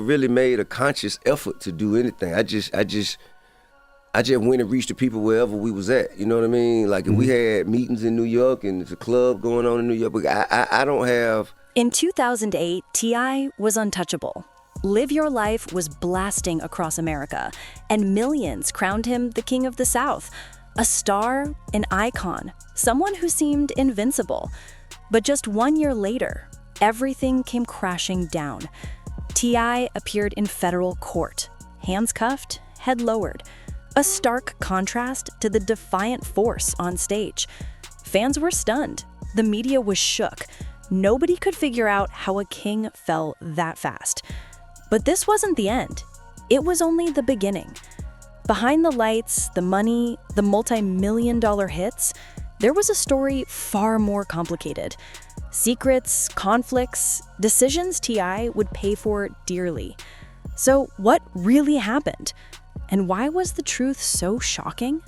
Really made a conscious effort to do anything. I just went and reached the people wherever we was at. You know what I mean? Like if we had meetings in New York and there's a club going on in New York, but I don't have. In 2008, T.I. was untouchable. Live Your Life was blasting across America, and millions crowned him the King of the South, a star, an icon, someone who seemed invincible. But just 1 year later, everything came crashing down. T.I. appeared in federal court, hands cuffed, head lowered, a stark contrast to the defiant force on stage. Fans were stunned. The media was shook. Nobody could figure out how a king fell that fast. But this wasn't the end. It was only the beginning. Behind the lights, the money, the multi-million-dollar hits, there was a story far more complicated. Secrets, conflicts, decisions T.I. would pay for dearly. So what really happened? And why was the truth so shocking?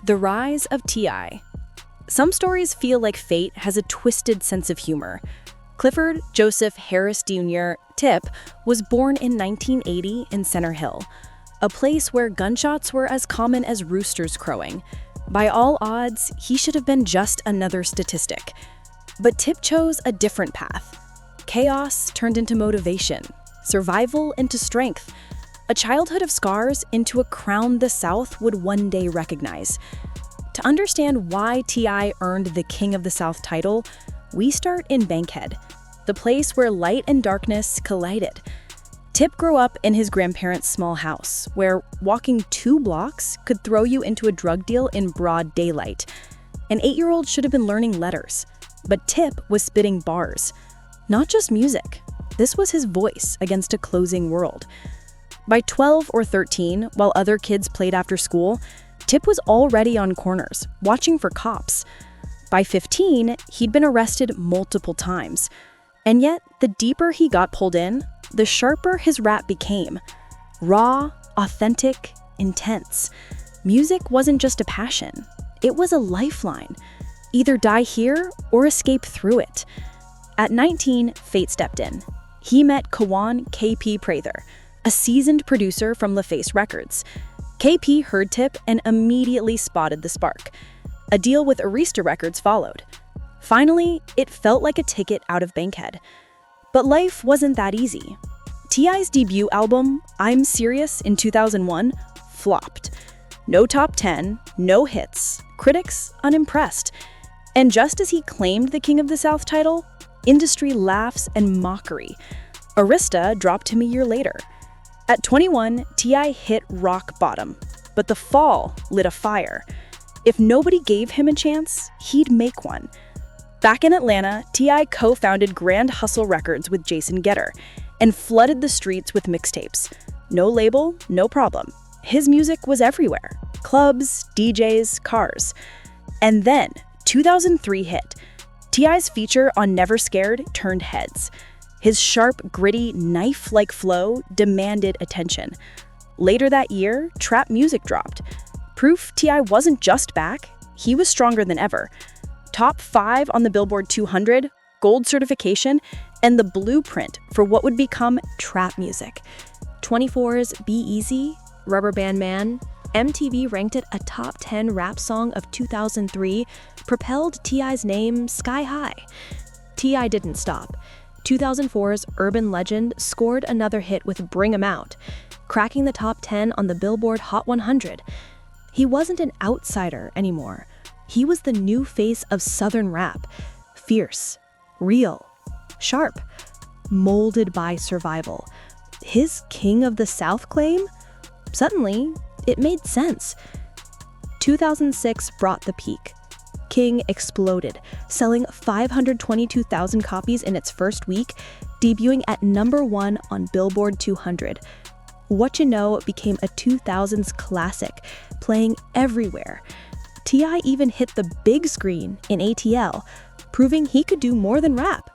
The rise of T.I. Some stories feel like fate has a twisted sense of humor. Clifford Joseph Harris Jr., Tip, was born in 1980 in Center Hill, a place where gunshots were as common as roosters crowing. By all odds, he should have been just another statistic. But Tip chose a different path. Chaos turned into motivation, survival into strength, a childhood of scars into a crown the South would one day recognize. To understand why T.I. earned the King of the South title, we start in Bankhead, the place where light and darkness collided. Tip grew up in his grandparents' small house, where walking 2 blocks could throw you into a drug deal in broad daylight. An 8-year-old should have been learning letters, but Tip was spitting bars. Not just music. This was his voice against a closing world. By 12 or 13, while other kids played after school, Tip was already on corners, watching for cops. By 15, he'd been arrested multiple times. And yet, the deeper he got pulled in, the sharper his rap became. Raw, authentic, intense. Music wasn't just a passion. It was a lifeline. Either die here or escape through it. At 19, fate stepped in. He met Kawan K.P. Prather, a seasoned producer from LaFace Records. KP heard Tip and immediately spotted the spark. A deal with Arista Records followed. Finally, it felt like a ticket out of Bankhead. But life wasn't that easy. T.I.'s debut album, I'm Serious, in 2001, flopped. No top 10, no hits, critics unimpressed. And just as he claimed the King of the South title, industry laughs and mockery. Arista dropped him a year later. At 21, T.I. hit rock bottom, but the fall lit a fire. If nobody gave him a chance, he'd make one. Back in Atlanta, T.I. co-founded Grand Hustle Records with Jason Getter and flooded the streets with mixtapes. No label, no problem. His music was everywhere. Clubs, DJs, cars. And then, 2003 hit. T.I.'s feature on Never Scared turned heads. His sharp, gritty, knife-like flow demanded attention. Later that year, trap music dropped. Proof T.I. wasn't just back, he was stronger than ever. Top 5 on the Billboard 200, gold certification, and the blueprint for what would become trap music. 24's Be Easy, Rubber Band Man, MTV ranked it a top 10 rap song of 2003, propelled T.I.'s name sky high. T.I. didn't stop. 2004's Urban Legend scored another hit with Bring 'Em Out, cracking the top 10 on the Billboard Hot 100. He wasn't an outsider anymore. He was the new face of Southern rap. Fierce, real, sharp, molded by survival. His King of the South claim? Suddenly, it made sense. 2006 brought the peak. King exploded, selling 522,000 copies in its first week, debuting at #1 on Billboard 200. What You Know became a 2000s classic, playing everywhere. T.I. even hit the big screen in ATL, proving he could do more than rap.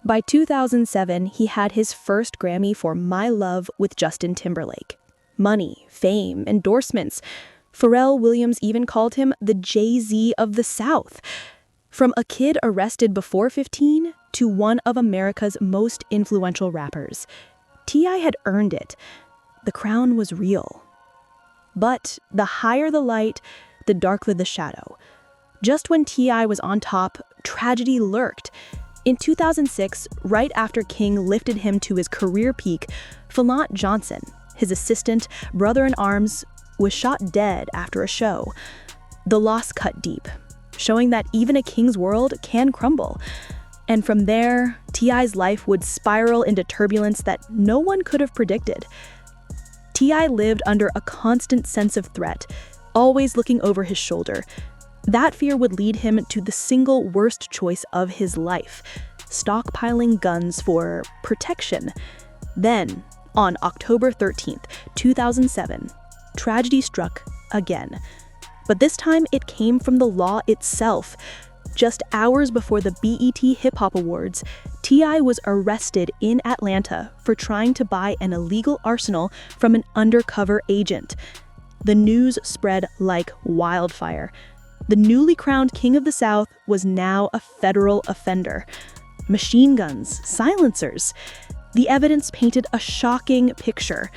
By 2007, he had his first Grammy for My Love with Justin Timberlake. Money, fame, endorsements. Pharrell Williams even called him the Jay-Z of the South. From a kid arrested before 15 to one of America's most influential rappers, T.I. had earned it. The crown was real. But the higher the light, the darker the shadow. Just when T.I. was on top, tragedy lurked. In 2006, right after King lifted him to his career peak, Fallant Johnson, his assistant, brother-in-arms, was shot dead after a show. The loss cut deep, showing that even a king's world can crumble. And from there, T.I.'s life would spiral into turbulence that no one could have predicted. T.I. lived under a constant sense of threat, always looking over his shoulder. That fear would lead him to the single worst choice of his life, stockpiling guns for protection. Then, on October 13th, 2007, tragedy struck again. But this time it came from the law itself. Just hours before the BET Hip Hop Awards, T.I. was arrested in Atlanta for trying to buy an illegal arsenal from an undercover agent. The news spread like wildfire. The newly crowned King of the South was now a federal offender. Machine guns, silencers. The evidence painted a shocking picture.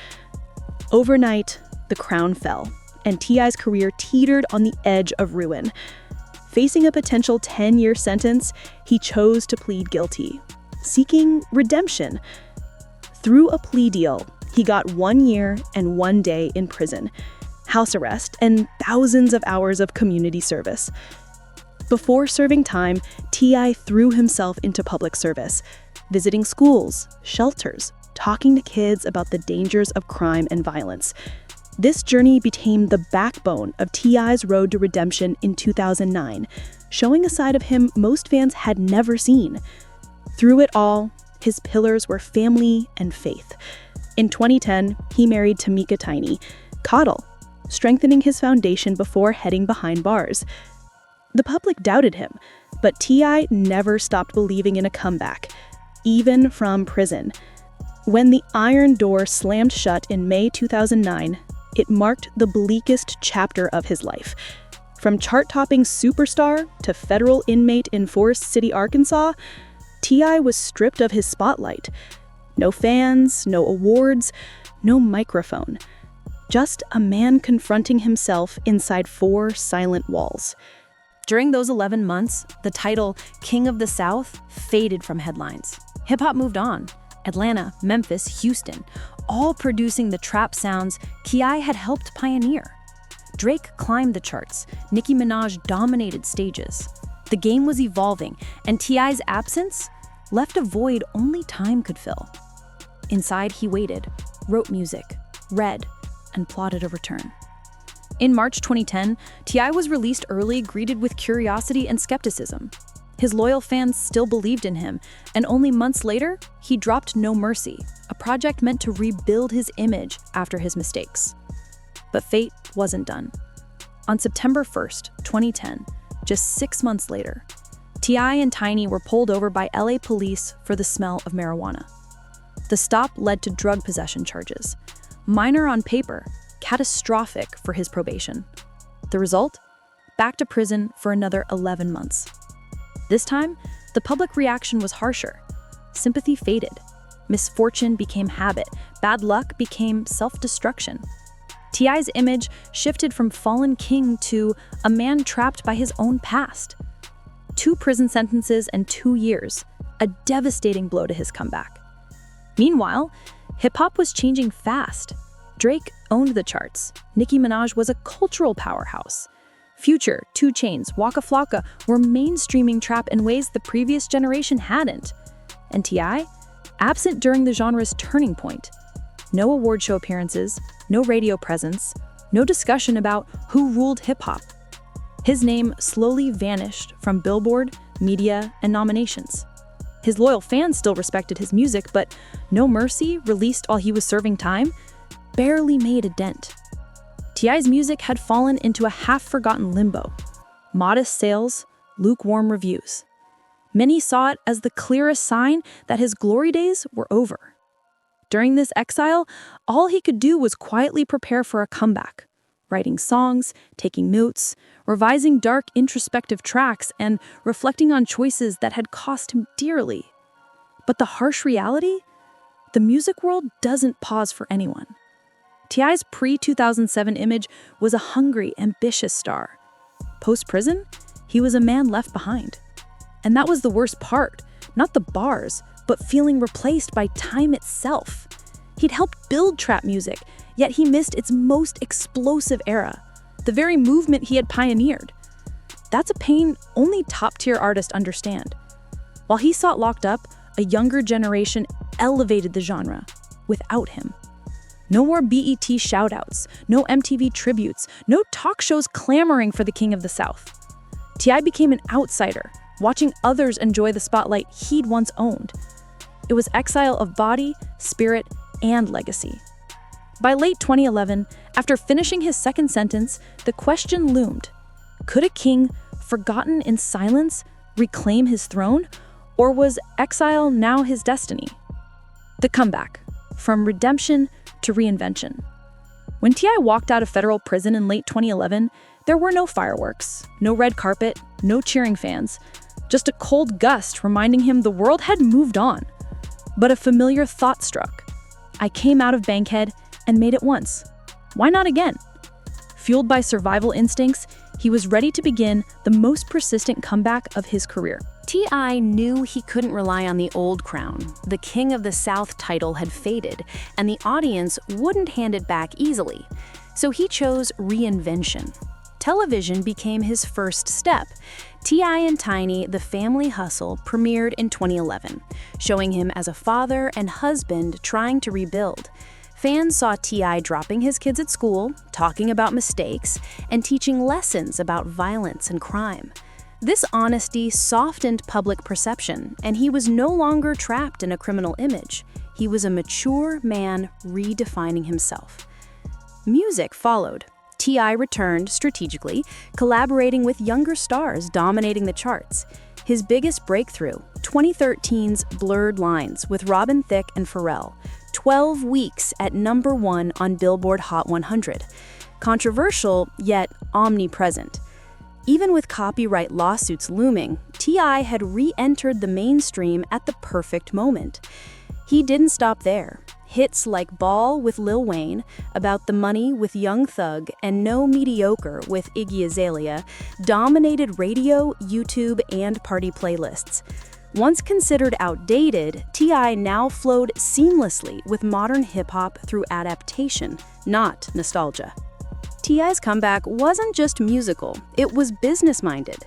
Overnight, the crown fell, and T.I.'s career teetered on the edge of ruin. Facing a potential 10-year sentence, he chose to plead guilty, seeking redemption. Through a plea deal, he got 1 year and 1 day in prison, house arrest, and thousands of hours of community service. Before serving time, T.I. threw himself into public service, visiting schools, shelters, talking to kids about the dangers of crime and violence. This journey became the backbone of T.I.'s road to redemption in 2009, showing a side of him most fans had never seen. Through it all, his pillars were family and faith. In 2010, he married Tamika Tiny, Coddle, strengthening his foundation before heading behind bars. The public doubted him, but T.I. never stopped believing in a comeback, even from prison. When the iron door slammed shut in May 2009, it marked the bleakest chapter of his life. From chart-topping superstar to federal inmate in Forest City, Arkansas, T.I. was stripped of his spotlight. No fans, no awards, no microphone. Just a man confronting himself inside 4 silent walls. During those 11 months, the title King of the South faded from headlines. Hip-hop moved on. Atlanta, Memphis, Houston, all producing the trap sounds T.I. had helped pioneer. Drake climbed the charts. Nicki Minaj dominated stages. The game was evolving, and T.I.'s absence left a void only time could fill. Inside, he waited, wrote music, read, and plotted a return. In March 2010, T.I. was released early, greeted with curiosity and skepticism. His loyal fans still believed in him, and only months later, he dropped No Mercy, a project meant to rebuild his image after his mistakes. But fate wasn't done. On September 1st, 2010, just 6 months later, T.I. and Tiny were pulled over by LA police for the smell of marijuana. The stop led to drug possession charges. Minor on paper, catastrophic for his probation. The result? Back to prison for another 11 months. This time, the public reaction was harsher. Sympathy faded. Misfortune became habit. Bad luck became self-destruction. T.I.'s image shifted from fallen king to a man trapped by his own past. 2 prison sentences and 2 years, a devastating blow to his comeback. Meanwhile, hip-hop was changing fast. Drake owned the charts. Nicki Minaj was a cultural powerhouse. Future, 2 Chainz, Waka Flocka were mainstreaming trap in ways the previous generation hadn't. And T.I., absent during the genre's turning point. No award show appearances, no radio presence, no discussion about who ruled hip-hop. His name slowly vanished from Billboard, media, and nominations. His loyal fans still respected his music, but No Mercy, released while he was serving time, barely made a dent. T.I.'s music had fallen into a half-forgotten limbo. Modest sales, lukewarm reviews. Many saw it as the clearest sign that his glory days were over. During this exile, all he could do was quietly prepare for a comeback, writing songs, taking notes, revising dark, introspective tracks, and reflecting on choices that had cost him dearly. But the harsh reality? the music world doesn't pause for anyone. T.I.'s pre-2007 image was a hungry, ambitious star. Post-prison, he was a man left behind. And that was the worst part, not the bars, but feeling replaced by time itself. He'd helped build trap music, yet he missed its most explosive era, the very movement he had pioneered. That's a pain only top-tier artists understand. While he sat locked up, a younger generation elevated the genre without him. No more BET shoutouts, no MTV tributes, no talk shows clamoring for the King of the South. T.I. became an outsider, watching others enjoy the spotlight he'd once owned. It was exile of body, spirit, and legacy. By late 2011, after finishing his second sentence, the question loomed: could a king, forgotten in silence, reclaim his throne? Or was exile now his destiny? The comeback, from redemption to reinvention. When T.I. walked out of federal prison in late 2011, there were no fireworks, no red carpet, no cheering fans, just a cold gust reminding him the world had moved on. But a familiar thought struck. I came out of Bankhead and made it once. Why not again? Fueled by survival instincts, he was ready to begin the most persistent comeback of his career. T.I. knew he couldn't rely on the old crown. The King of the South title had faded, and the audience wouldn't hand it back easily. So he chose reinvention. Television became his first step. T.I. and Tiny, The Family Hustle, premiered in 2011, showing him as a father and husband trying to rebuild. Fans saw T.I. dropping his kids at school, talking about mistakes, and teaching lessons about violence and crime. This honesty softened public perception, and he was no longer trapped in a criminal image. He was a mature man redefining himself. Music followed. T.I. returned strategically, collaborating with younger stars dominating the charts. His biggest breakthrough, 2013's Blurred Lines with Robin Thicke and Pharrell, 12 weeks at #1 on Billboard Hot 100. Controversial, yet omnipresent. Even with copyright lawsuits looming, T.I. had re-entered the mainstream at the perfect moment. He didn't stop there. Hits like Ball with Lil Wayne, About the Money with Young Thug, and No Mediocre with Iggy Azalea dominated radio, YouTube, and party playlists. Once considered outdated, T.I. now flowed seamlessly with modern hip-hop through adaptation, not nostalgia. T.I.'s comeback wasn't just musical, it was business-minded.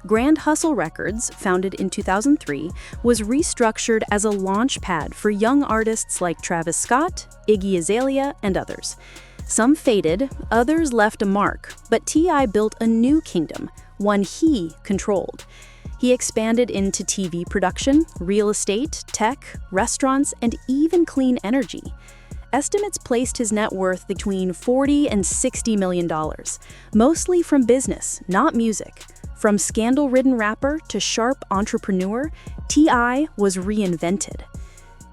Grand Hustle Records, founded in 2003, was restructured as a launch pad for young artists like Travis Scott, Iggy Azalea, and others. Some faded, others left a mark, but T.I. built a new kingdom, one he controlled. He expanded into TV production, real estate, tech, restaurants, and even clean energy. Estimates placed his net worth between $40 and $60 million, mostly from business, not music. From scandal-ridden rapper to sharp entrepreneur, T.I. was reinvented.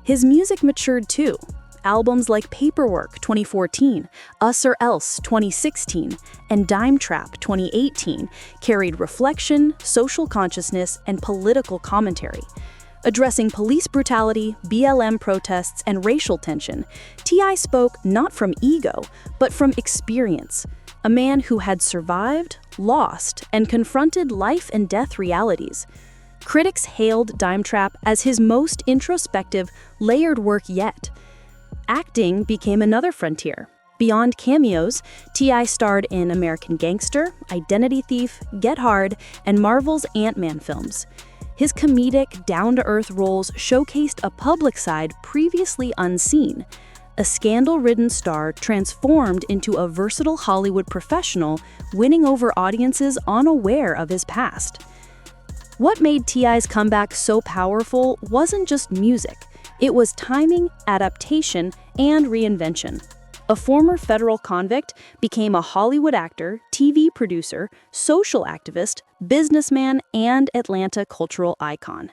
His music matured too. Albums like Paperwork 2014, Us or Else 2016, and Dime Trap 2018 carried reflection, social consciousness, and political commentary. Addressing police brutality, BLM protests, and racial tension, T.I. spoke not from ego, but from experience. A man who had survived, lost, and confronted life and death realities. Critics hailed Dime Trap as his most introspective, layered work yet. Acting became another frontier. Beyond cameos, T.I. starred in American Gangster, Identity Thief, Get Hard, and Marvel's Ant-Man films. His comedic, down-to-earth roles showcased a public side previously unseen. A scandal-ridden star transformed into a versatile Hollywood professional, winning over audiences unaware of his past. What made T.I.'s comeback so powerful wasn't just music. It was timing, adaptation, and reinvention. A former federal convict became a Hollywood actor, TV producer, social activist, businessman, and Atlanta cultural icon.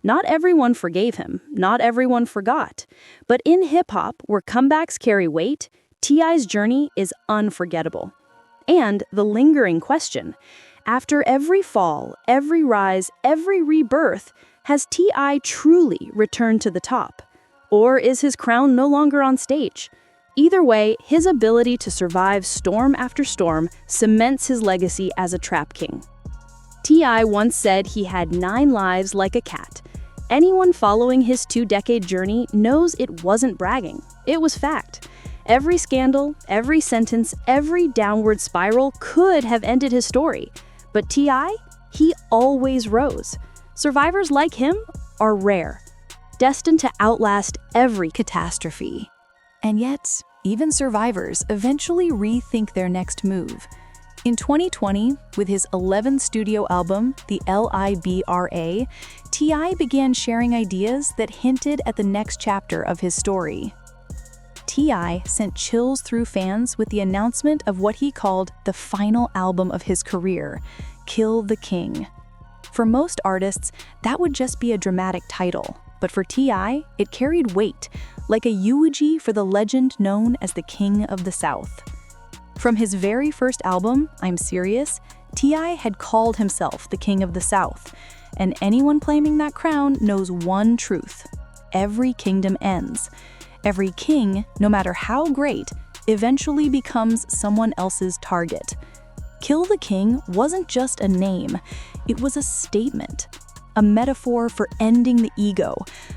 Not everyone forgave him, not everyone forgot. But in hip-hop, where comebacks carry weight, T.I.'s journey is unforgettable. And the lingering question, after every fall, every rise, every rebirth, has T.I. truly returned to the top? Or is his crown no longer on stage? Either way, his ability to survive storm after storm cements his legacy as a trap king. T.I. once said he had 9 lives like a cat. Anyone following his 2-decade journey knows it wasn't bragging. It was fact. Every scandal, every sentence, every downward spiral could have ended his story. But T.I., he always rose. Survivors like him are rare, destined to outlast every catastrophe. And yet, even survivors eventually rethink their next move. In 2020, with his 11th studio album, The Libra, T.I. began sharing ideas that hinted at the next chapter of his story. T.I. sent chills through fans with the announcement of what he called the final album of his career, Kill the King. For most artists, that would just be a dramatic title, but for T.I., it carried weight, like a eulogy for the legend known as the King of the South. From his very first album, I'm Serious, T.I. had called himself the King of the South, and anyone claiming that crown knows one truth: every kingdom ends. Every king, no matter how great, eventually becomes someone else's target. Kill the King wasn't just a name, it was a statement. A metaphor for ending the ego,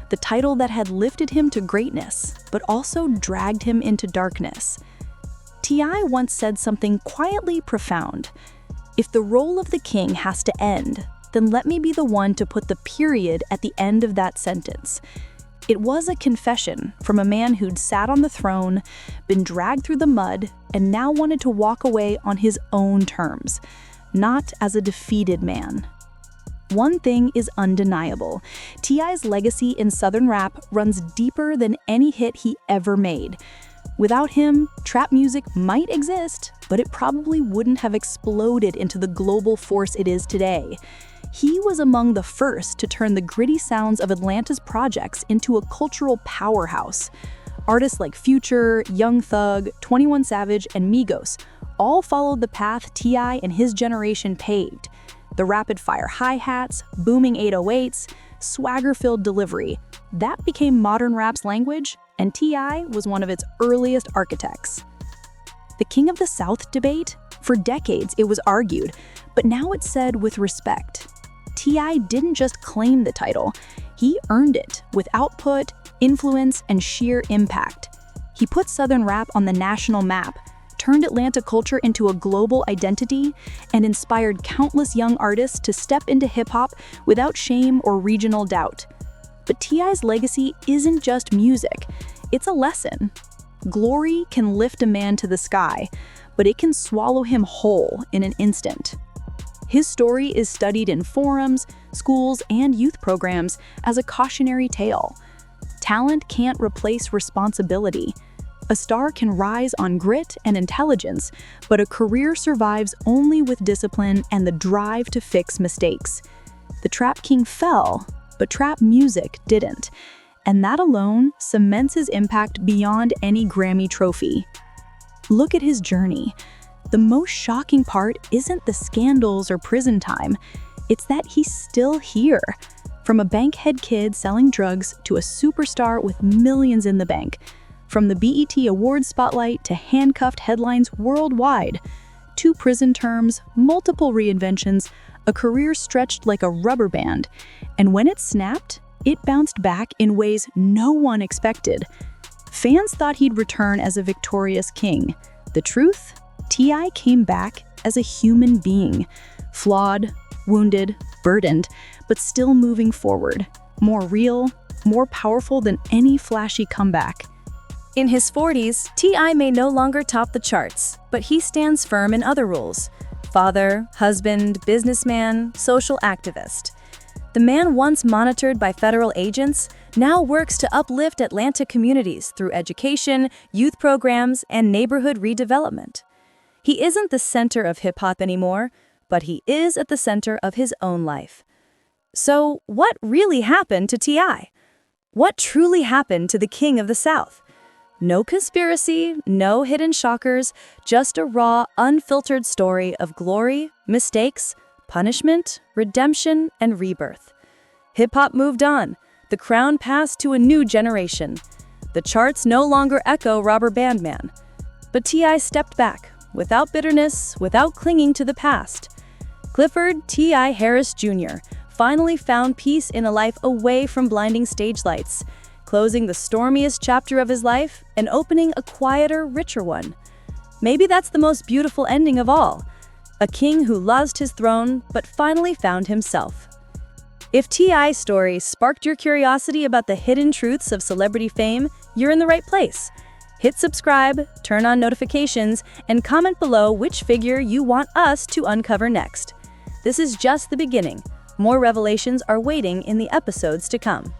the title that had lifted him to greatness, but also dragged him into darkness. T.I. once said something quietly profound. If the role of the king has to end, then let me be the one to put the period at the end of that sentence. It was a confession from a man who'd sat on the throne, been dragged through the mud, and now wanted to walk away on his own terms, not as a defeated man. One thing is undeniable. T.I.'s legacy in Southern rap runs deeper than any hit he ever made. Without him, trap music might exist, but it probably wouldn't have exploded into the global force it is today. He was among the first to turn the gritty sounds of Atlanta's projects into a cultural powerhouse. Artists like Future, Young Thug, 21 Savage, and Migos all followed the path T.I. and his generation paved. The rapid-fire hi-hats, booming 808s, swagger-filled delivery, that became modern rap's language, and T.I. was one of its earliest architects. The King of the South debate? For decades, it was argued, but now it's said with respect. T.I. didn't just claim the title, he earned it with output, influence, and sheer impact. He put Southern rap on the national map, turned Atlanta culture into a global identity, and inspired countless young artists to step into hip-hop without shame or regional doubt. But T.I.'s legacy isn't just music, it's a lesson. Glory can lift a man to the sky, but it can swallow him whole in an instant. His story is studied in forums, schools, and youth programs as a cautionary tale. Talent can't replace responsibility. A star can rise on grit and intelligence, but a career survives only with discipline and the drive to fix mistakes. The Trap King fell, but trap music didn't, and that alone cements his impact beyond any Grammy trophy. Look at his journey. The most shocking part isn't the scandals or prison time, it's that he's still here. From a bankhead kid selling drugs to a superstar with millions in the bank. From the BET Awards spotlight to handcuffed headlines worldwide. 2 prison terms, multiple reinventions, a career stretched like a rubber band. And when it snapped, it bounced back in ways no one expected. Fans thought he'd return as a victorious king. The truth? T.I. came back as a human being. Flawed, wounded, burdened, but still moving forward. More real, more powerful than any flashy comeback. In his 40s, T.I. may no longer top the charts, but he stands firm in other roles: father, husband, businessman, social activist. The man once monitored by federal agents now works to uplift Atlanta communities through education, youth programs, and neighborhood redevelopment. He isn't the center of hip-hop anymore, but he is at the center of his own life. So, what really happened to T.I.? What truly happened to the King of the South? No conspiracy, no hidden shockers, just a raw, unfiltered story of glory, mistakes, punishment, redemption, and rebirth. Hip-hop moved on. The crown passed to a new generation. The charts no longer echo Robber Bandman. But T.I. stepped back, without bitterness, without clinging to the past. Clifford T.I. Harris Jr. finally found peace in a life away from blinding stage lights, closing the stormiest chapter of his life and opening a quieter, richer one. Maybe that's the most beautiful ending of all. A king who lost his throne but finally found himself. If T.I.'s story sparked your curiosity about the hidden truths of celebrity fame, you're in the right place. Hit subscribe, turn on notifications, and comment below which figure you want us to uncover next. This is just the beginning. More revelations are waiting in the episodes to come.